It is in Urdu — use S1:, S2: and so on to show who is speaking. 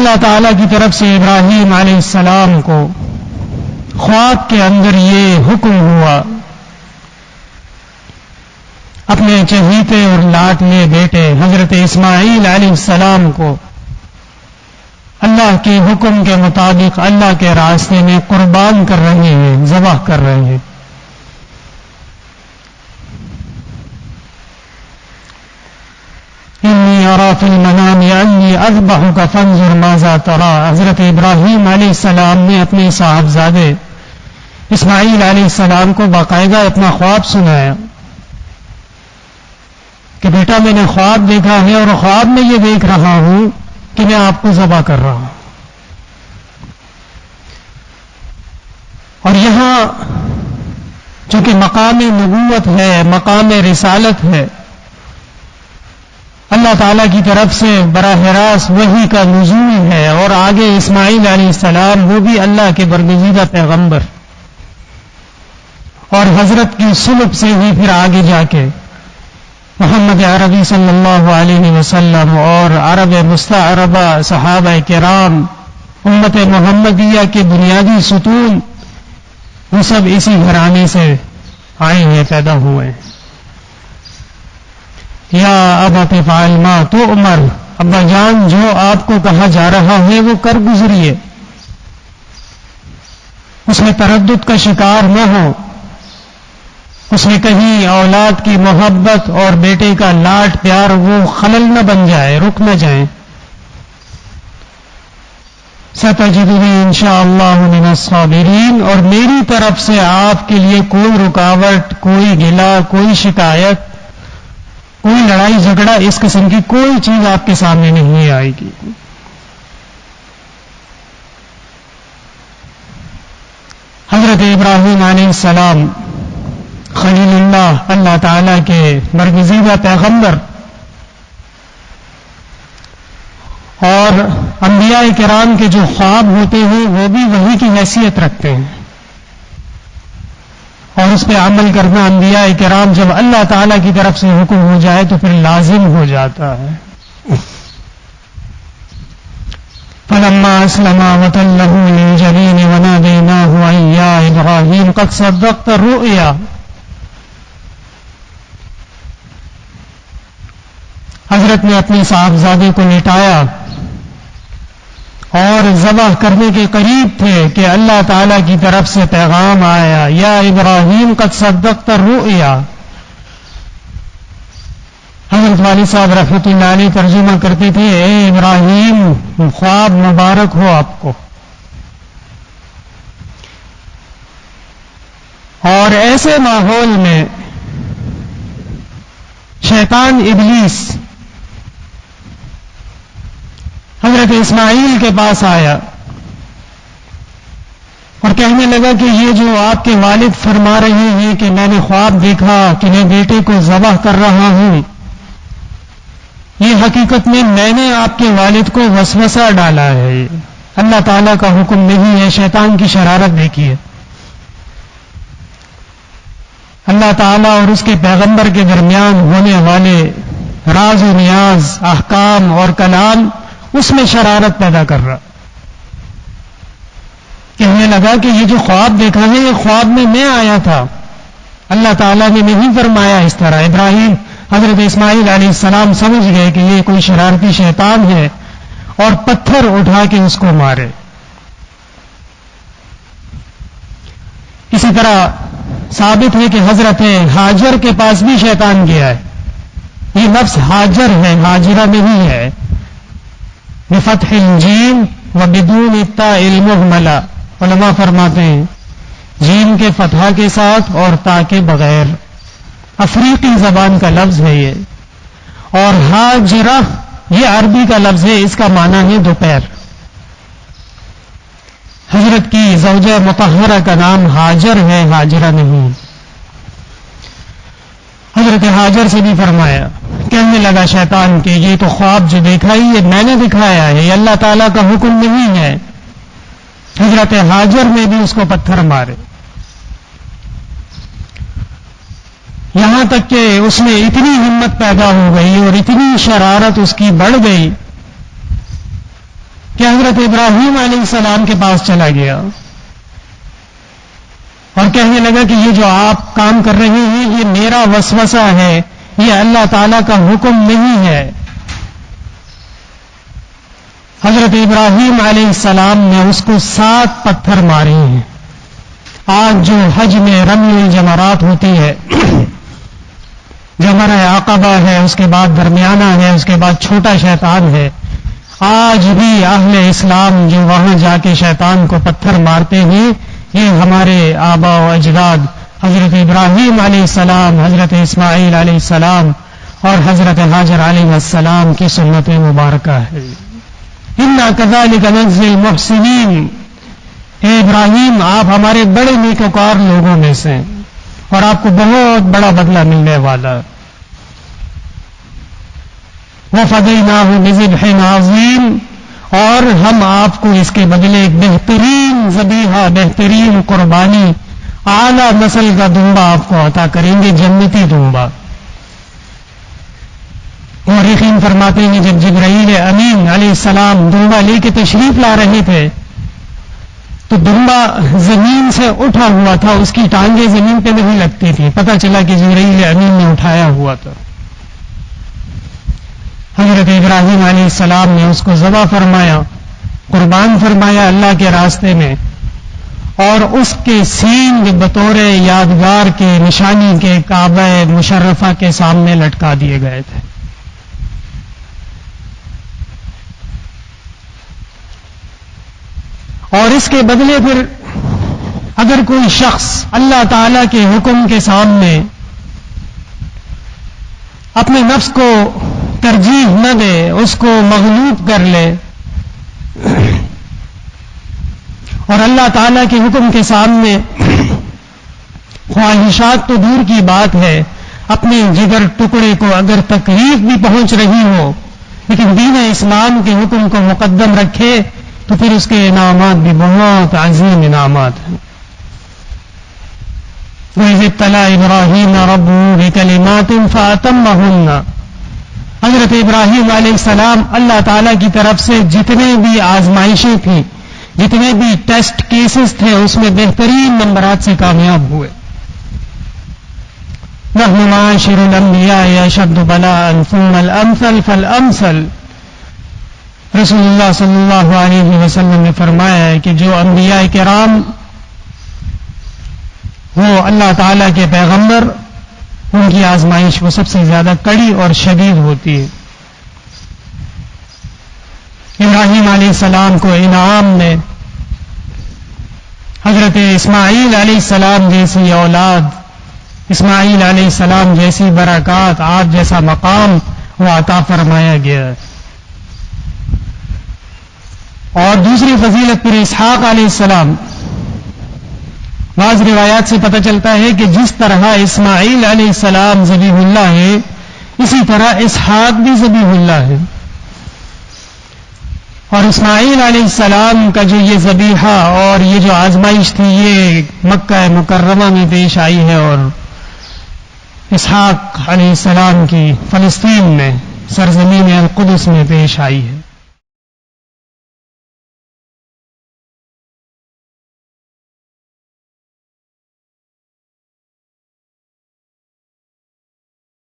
S1: اللہ تعالیٰ کی طرف سے ابراہیم علیہ السلام کو خواب کے اندر یہ حکم ہوا اپنے چہیتے اور لاڈلے بیٹے حضرت اسماعیل علیہ السلام کو اللہ کے حکم کے مطابق اللہ کے راستے میں قربان کر رہے ہیں، ذبح کر رہے ہیں۔ انی اری فی المنام انی اذبحک فانظر ماذا تری۔ حضرت ابراہیم علیہ السلام نے اپنے صاحبزادے اسماعیل علیہ السلام کو باقاعدہ اپنا خواب سنایا کہ بیٹا میں نے خواب دیکھا ہے اور خواب میں یہ دیکھ رہا ہوں کہ میں آپ کو ذبح کر رہا ہوں۔ اور یہاں چونکہ مقام نبوت ہے، مقام رسالت ہے، اللہ تعالیٰ کی طرف سے براہ راست وحی کا نزول ہے، اور آگے اسماعیل علیہ السلام وہ بھی اللہ کے برگزیدہ پیغمبر، اور حضرت کی صلب سے ہی پھر آگے جا کے محمد عربی صلی اللہ علیہ وسلم اور عرب مستعربہ صحابہ کرام امت محمدیہ کے بنیادی ستون وہ سب اسی گھرانے سے آئے ہیں، پیدا ہوئے ہیں۔ یا ابت افعل ما تؤمر، ابا جان جو آپ کو کہا جا رہا ہے وہ کر گزریے، اس میں تردد کا شکار نہ ہو، اس میں کہیں اولاد کی محبت اور بیٹے کا لاڈ پیار وہ خلل نہ بن جائے، رک نہ جائیں۔ ستجدنی انشاءاللہ من الصابرین، اور میری طرف سے آپ کے لیے کوئی رکاوٹ، کوئی گلہ، کوئی شکایت، کوئی لڑائی جھگڑا، اس قسم کی کوئی چیز آپ کے سامنے نہیں آئے گی۔ حضرت ابراہیم علیہ السلام خلیل اللہ، اللہ تعالیٰ کے برگزیدہ پیغمبر، اور انبیاء کرام کے جو خواب ہوتے ہیں وہ بھی وحی کی حیثیت رکھتے ہیں، اور اس پہ عمل کرنا انبیاء کرام جب اللہ تعالیٰ کی طرف سے حکم ہو جائے تو پھر لازم ہو جاتا ہے۔ فلما اسلما وتله للجبین ونادیناہ ان یا ابراہیم قد صدقت الرؤیا۔ حضرت نے اپنے صاحبزادے کو لٹایا اور ذبح کرنے کے قریب تھے کہ اللہ تعالیٰ کی طرف سے پیغام آیا، یا ابراہیم قد صدقت الرؤیا۔ حضرت والد صاحب رحمۃ اللہ علیہ ترجمہ کرتے تھے، اے ابراہیم خواب مبارک ہو آپ کو۔ اور ایسے ماحول میں شیطان ابلیس حضرت اسماعیل کے پاس آیا اور کہنے لگا کہ یہ جو آپ کے والد فرما رہے ہیں کہ میں نے خواب دیکھا کہ میں بیٹے کو ذبح کر رہا ہوں، یہ حقیقت میں نے آپ کے والد کو وسوسہ ڈالا ہے، اللہ تعالیٰ کا حکم نہیں ہے، شیطان کی شرارت دیکھیے۔ اللہ تعالیٰ اور اس کے پیغمبر کے درمیان ہونے والے راز و نیاز، احکام اور کلام، اس میں شرارت پیدا کر رہا۔ کہنے لگا کہ یہ جو خواب دیکھا ہے یہ خواب میں آیا تھا، اللہ تعالیٰ نے نہیں فرمایا اس طرح۔ ابراہیم حضرت اسماعیل علیہ السلام سمجھ گئے کہ یہ کوئی شرارتی شیطان ہے اور پتھر اٹھا کے اس کو مارے۔ اسی طرح ثابت ہے کہ حضرت ہاجر کے پاس بھی شیطان گیا ہے، یہ لفظ ہاجر ہے، ہاجرہ نہیں ہے، بفتح الجیم وبدون التاء المہملہ۔ علماء فرماتے ہیں جیم کے فتحہ کے ساتھ اور تا کے بغیر، افریقی زبان کا لفظ ہے یہ، اور ہاجرہ یہ عربی کا لفظ ہے، اس کا معنی ہے دوپہر۔ حضرت کی زوجہ مطہرہ کا نام ہاجر ہے، ہاجرہ نہیں۔ حضرت ہاجر سے بھی فرمایا، کہنے لگا شیطان کہ یہ تو خواب جو دیکھا ہی یہ میں نے دکھایا ہے، یہ اللہ تعالیٰ کا حکم نہیں ہے۔ حضرت ہاجر نے بھی اس کو پتھر مارے، یہاں تک کہ اس میں اتنی ہمت پیدا ہو گئی اور اتنی شرارت اس کی بڑھ گئی کہ حضرت ابراہیم علیہ السلام کے پاس چلا گیا اور کہنے لگا کہ یہ جو آپ کام کر رہے ہیں یہ میرا وسوسہ ہے، یہ اللہ تعالیٰ کا حکم نہیں ہے۔ حضرت ابراہیم علیہ السلام نے اس کو 7 پتھر مارے ہیں۔ آج جو حج میں رمی الجمرات ہوتی ہے، جمرہ عقبہ ہے، اس کے بعد درمیانہ ہے، اس کے بعد چھوٹا شیطان ہے، آج بھی اہل اسلام جو وہاں جا کے شیطان کو پتھر مارتے ہیں، یہ ہمارے آبا و اجداد حضرت ابراہیم علیہ السلام، حضرت اسماعیل علیہ السلام اور حضرت ہاجر علیہ السلام کی سنت مبارکہ ہے۔ اِنَّا كَذَلِكَ نَجْزِي الْمُحْسِنِينَ، اے ابراہیم آپ ہمارے بڑے نیکوکار لوگوں میں سے اور آپ کو بہت بڑا بدلہ ملنے والا۔ وَفَدَيْنَاهُ بِذِبْحٍ عَظِيمٍ، اور ہم آپ کو اس کے بدلے ایک بہترین ذبیحہ، بہترین قربانی، اعلیٰ نسل کا دمبا آپ کو عطا کریں گے، جنتی دمبا۔ مورخین فرماتے ہیں جب جبرائیل امین علیہ السلام دمبا لے کے تشریف لا رہے تھے تو دمبا زمین سے اٹھا ہوا تھا، اس کی ٹانگیں زمین پہ نہیں لگتی تھی، پتہ چلا کہ جبرائیل امین نے اٹھایا ہوا تھا۔ حضرت ابراہیم علیہ السلام نے اس کو ذبح فرمایا، قربان فرمایا اللہ کے راستے میں، اور اس کے سینگ بطور یادگار کے نشانی کے کعبہ مشرفہ کے سامنے لٹکا دیے گئے تھے۔ اور اس کے بدلے پھر اگر کوئی شخص اللہ تعالی کے حکم کے سامنے اپنے نفس کو ترجیح نہ دے، اس کو مغلوب کر لے، اور اللہ تعالیٰ کے حکم کے سامنے خواہشات تو دور کی بات ہے، اپنے جگر ٹکڑے کو اگر تکلیف بھی پہنچ رہی ہو لیکن دین اسلام کے حکم کو مقدم رکھے تو پھر اس کے انعامات بھی بہت عظیم انعامات ہیں۔ وَإِذِ ابْتَلَىٰ إِبْرَاهِيمَ رَبُّهُ بِكَلِمَاتٍ فَأَتَمَّهُنَّ، حضرت ابراہیم علیہ السلام اللہ تعالیٰ کی طرف سے جتنے بھی آزمائشیں تھیں، جتنے بھی ٹیسٹ کیسز تھے، اس میں بہترین نمبرات سے کامیاب ہوئے۔ نَحْنُ مَعَاشِرُ الْأَنبِيَاءِ أَشَدُّ بَلَاءً ثُمَّ الْأَمْثَلُ فَالْأَمْثَلُ، رسول اللہ صلی اللہ علیہ وسلم نے فرمایا ہے کہ جو انبیاء کرام وہ اللہ تعالیٰ کے پیغمبر، ان کی آزمائش وہ سب سے زیادہ کڑی اور شدید ہوتی ہے۔ ابراہیم علیہ السلام کو انعام میں حضرت اسماعیل علیہ السلام جیسی اولاد، اسماعیل علیہ السلام جیسی برکات، آپ جیسا مقام وہ عطا فرمایا گیا ہے۔ اور دوسری فضیلت پھر اسحاق علیہ السلام، بعض روایات سے پتہ چلتا ہے کہ جس طرح اسماعیل علیہ السلام ذبیح اللہ ہے، اسی طرح اسحاق بھی ذبیح اللہ ہے۔ اور اسماعیل علیہ السلام کا جو یہ ذبیحہ اور یہ جو آزمائش تھی یہ مکہ مکرمہ میں پیش آئی ہے، اور اسحاق علیہ السلام کی فلسطین میں سرزمین القدس میں پیش آئی ہے۔